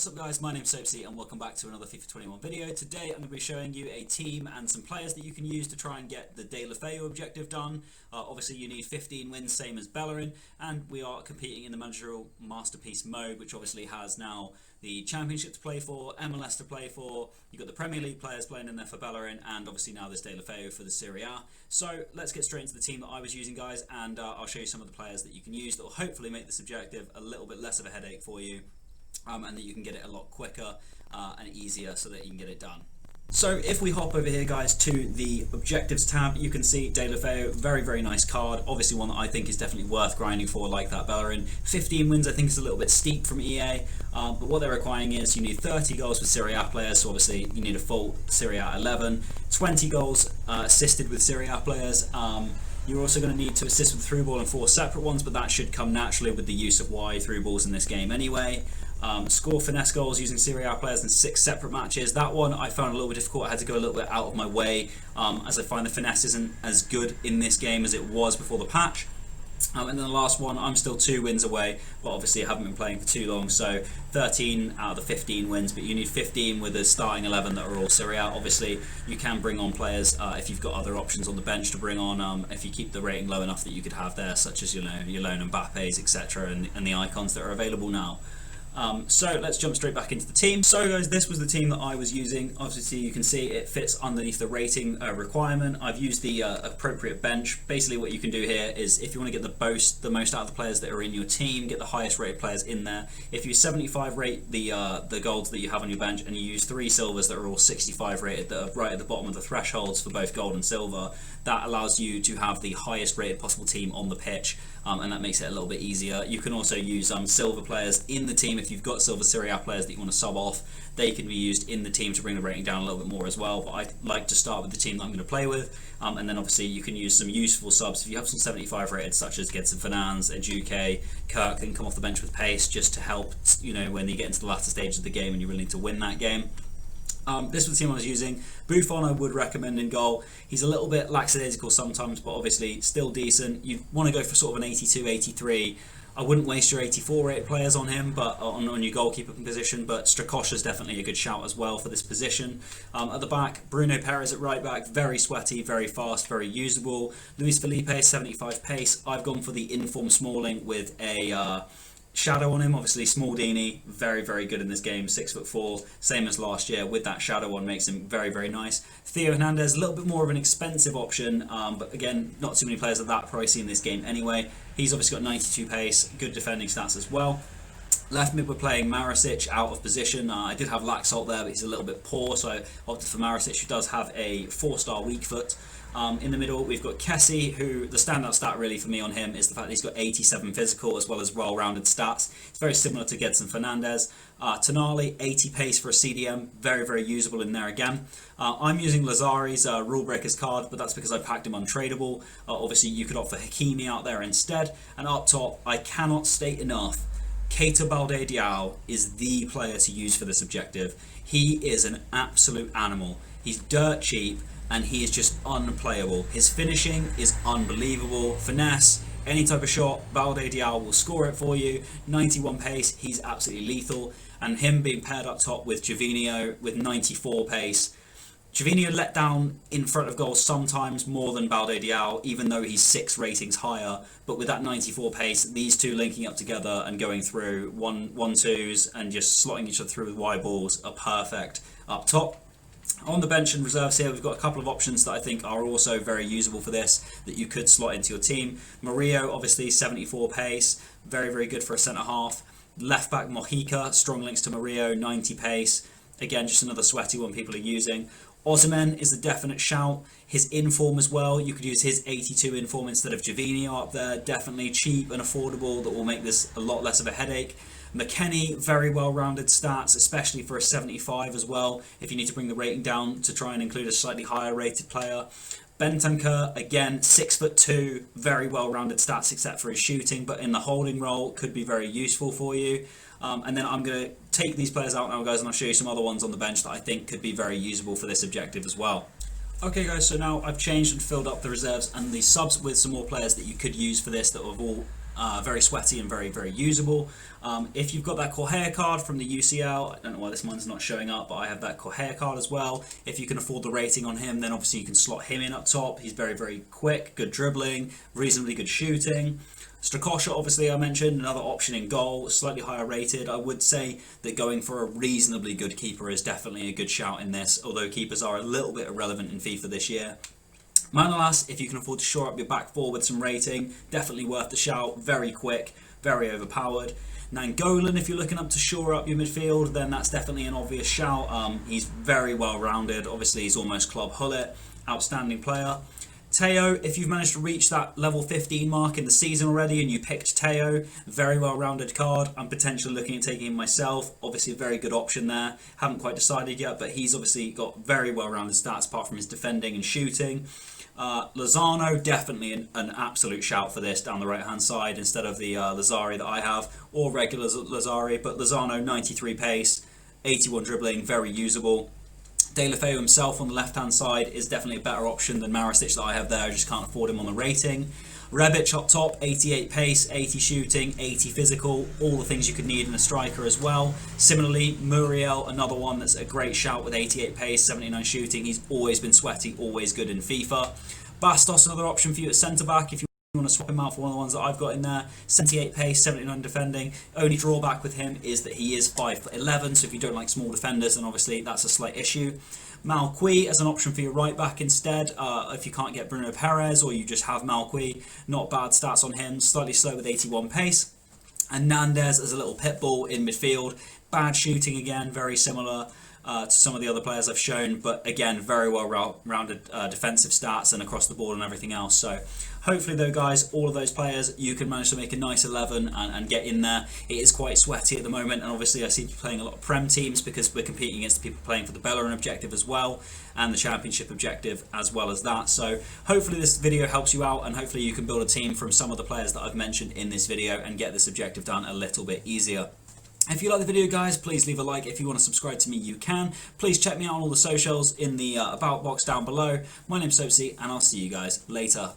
What's up guys, my name's Soapsy and welcome back to another FIFA 21 video. Today I'm going to be showing you a team and some players that you can use to try and get the Deulofeu objective done. Obviously you need 15 wins, same as Bellerin, and we are competing in the Mangerial Masterpiece mode, which obviously has now the Championship to play for, MLS to play for, you've got the Premier League players playing in there for Bellerin, and obviously now this Deulofeu for the Serie A. So let's get straight into the team that I was using, guys, and I'll show you some of the players that you can use that will hopefully make this objective a little bit less of a headache for you. And that you can get it a lot quicker and easier so that you can get it done. So if we hop over here, guys, to the objectives tab, you can see Deulofeu, very nice card, obviously one that I think is definitely worth grinding for, like that Bellerin. 15 wins I think is a little bit steep from EA, but what they're requiring is you need 30 goals for Serie A players, so obviously you need a full Serie A 11, 20 goals assisted with Serie A players. You're also going to need to assist with through ball and 4 separate ones, but that should come naturally with the use of wide through balls in this game anyway. Score finesse goals using Serie A players in 6 separate matches. That one I found a little bit difficult. I had to go a little bit out of my way as I find the finesse isn't as good in this game as it was before the patch. And then the last one, I'm still 2 wins away, but obviously I haven't been playing for too long, so 13 out of the 15 wins, but you need 15 with a starting 11 that are all Serie A. Obviously you can bring on players if you've got other options on the bench to bring on, if you keep the rating low enough that you could have there, such as, you know, your lone Mbappe's, etc., and the icons that are available now. So let's jump straight back into the team. So guys, this was the team that I was using. Obviously you can see it fits underneath the rating requirement. I've used the appropriate bench. Basically what you can do here is, if you want to get the most out of the players that are in your team, get the highest rated players in there. If you 75 rate the golds that you have on your bench, and you use 3 silvers that are all 65 rated, that are right at the bottom of the thresholds for both gold and silver, that allows you to have the highest rated possible team on the pitch, and that makes it a little bit easier. You can also use silver players in the team. If you've got silver Serie A players that you want to sub off, they can be used in the team to bring the rating down a little bit more as well, but I like to start with the team that I'm going to play with, and then obviously you can use some useful subs. If you have some 75 rated, such as Gedson Fernandes, Eduque, Kirk, then come off the bench with pace, just to help, you know, when you get into the latter stage of the game and you really need to win that game. This was the team I was using. Buffon I would recommend in goal. He's a little bit lackadaisical sometimes, but obviously still decent. You want to go for sort of an 82, 83. I wouldn't waste your 84 rated players on him, but on your goalkeeper position, but Strakosha is definitely a good shout as well for this position. At the back, Bruno Perez at right back, very sweaty, very fast, very usable. Luis Felipe, 75 pace. I've gone for the inform Smalling with a shadow on him. Obviously Smaldini, very good in this game, 6'4", same as last year, with that shadow on makes him very nice. Theo Hernandez, a little bit more of an expensive option, but again, not too many players are that pricey in this game anyway. He's obviously got 92 pace, good defending stats as well. Left mid, we're playing Marasic out of position. I did have Laxalt there, but he's a little bit poor, so I opted for Marasic, who does have a 4-star weak foot. In the middle, we've got Kessie, who the standout stat really for me on him is the fact that he's got 87 physical as well as well-rounded stats. It's very similar to Gedson Fernandes. Tonali, 80 pace for a CDM, very usable in there again. I'm using Lazari's Rule Breakers card, but that's because I packed him untradeable. Obviously, you could opt for Hakimi out there instead. And up top, I cannot state enough, Keita Balde-Diao is the player to use for this objective. He is an absolute animal. He's dirt cheap, and he is just unplayable. His finishing is unbelievable. Finesse, any type of shot, Balde-Diao will score it for you. 91 pace, he's absolutely lethal. And him being paired up top with Gervinho with 94 pace. Gervinho let down in front of goal sometimes more than Balde-Diao, even though he's 6 ratings higher. But with that 94 pace, these two linking up together and going through 1-2s and just slotting each other through with wide balls are perfect up top. On the bench and reserves here, we've got a couple of options that I think are also very usable for this, that you could slot into your team. Murillo, obviously 74 pace, very good for a centre half. Left back Mojica, strong links to Murillo, 90 pace. Again, just another sweaty one people are using. Osimhen is a definite shout. His inform as well, you could use his 82 inform instead of Gervinho up there. Definitely cheap and affordable, that will make this a lot less of a headache. McKennie, very well-rounded stats, especially for a 75 as well, if you need to bring the rating down to try and include a slightly higher rated player. Bentancur, again, 6'2", very well-rounded stats except for his shooting, but in the holding role could be very useful for you. And then I'm going to take these players out now, guys, and I'll show you some other ones on the bench that I think could be very usable for this objective as well. Okay guys, so now I've changed and filled up the reserves and the subs with some more players that you could use for this that have all very sweaty and very, very usable. If you've got that Correa card from the UCL, I don't know why this one's not showing up, but I have that Correa card as well. If you can afford the rating on him, then obviously you can slot him in up top. He's very, very quick, good dribbling, reasonably good shooting. Strakosha, obviously, I mentioned, another option in goal, slightly higher rated. I would say that going for a reasonably good keeper is definitely a good shout in this, although keepers are a little bit irrelevant in FIFA this year. Manolas, if you can afford to shore up your back four with some rating, definitely worth the shout. Very quick, very overpowered. Nangolan, if you're looking up to shore up your midfield, then that's definitely an obvious shout. He's very well rounded. Obviously, he's almost Club Hullet. Outstanding player. Teo, if you've managed to reach that level 15 mark in the season already and you picked Teo, very well rounded card. I'm potentially looking at taking him myself. Obviously a very good option there. Haven't quite decided yet, but he's obviously got very well rounded stats apart from his defending and shooting. Lozano, definitely an absolute shout for this down the right hand side instead of the Lazari that I have, or regular Lazari, but Lozano 93 pace, 81 dribbling, very usable. Deulofeu himself on the left hand side is definitely a better option than Marasic that I have there. I just can't afford him on the rating. Rebic up top, 88 pace, 80 shooting, 80 physical, all the things you could need in a striker as well. Similarly, Muriel, another one that's a great shout with 88 pace, 79 shooting. He's always been sweaty, always good in FIFA. Bastos, another option for you at centre back if you want to swap him out for one of the ones that I've got in there. 78 pace, 79 defending. Only drawback with him is that he is 5'11", so if you don't like small defenders, then obviously that's a slight issue. Malqui as an option for your right back instead, if you can't get Bruno Perez or you just have Malqui. Not bad stats on him, slightly slow with 81 pace. And Nandez as a little pit bull in midfield. Bad shooting again, very similar to some of the other players I've shown, but again, very well rounded defensive stats and across the board and everything else. So hopefully though guys, all of those players, you can manage to make a nice 11 and get in there. It is quite sweaty at the moment, and obviously I seem to be playing a lot of Prem teams because we're competing against the people playing for the Bellerin objective as well, and the Championship objective as well as that. So hopefully this video helps you out, and hopefully you can build a team from some of the players that I've mentioned in this video and get this objective done a little bit easier. If you like the video guys, please leave a like. If you want to subscribe to me, you can. Please check me out on all the socials in the about box down below. My name's Soapsy, and I'll see you guys later.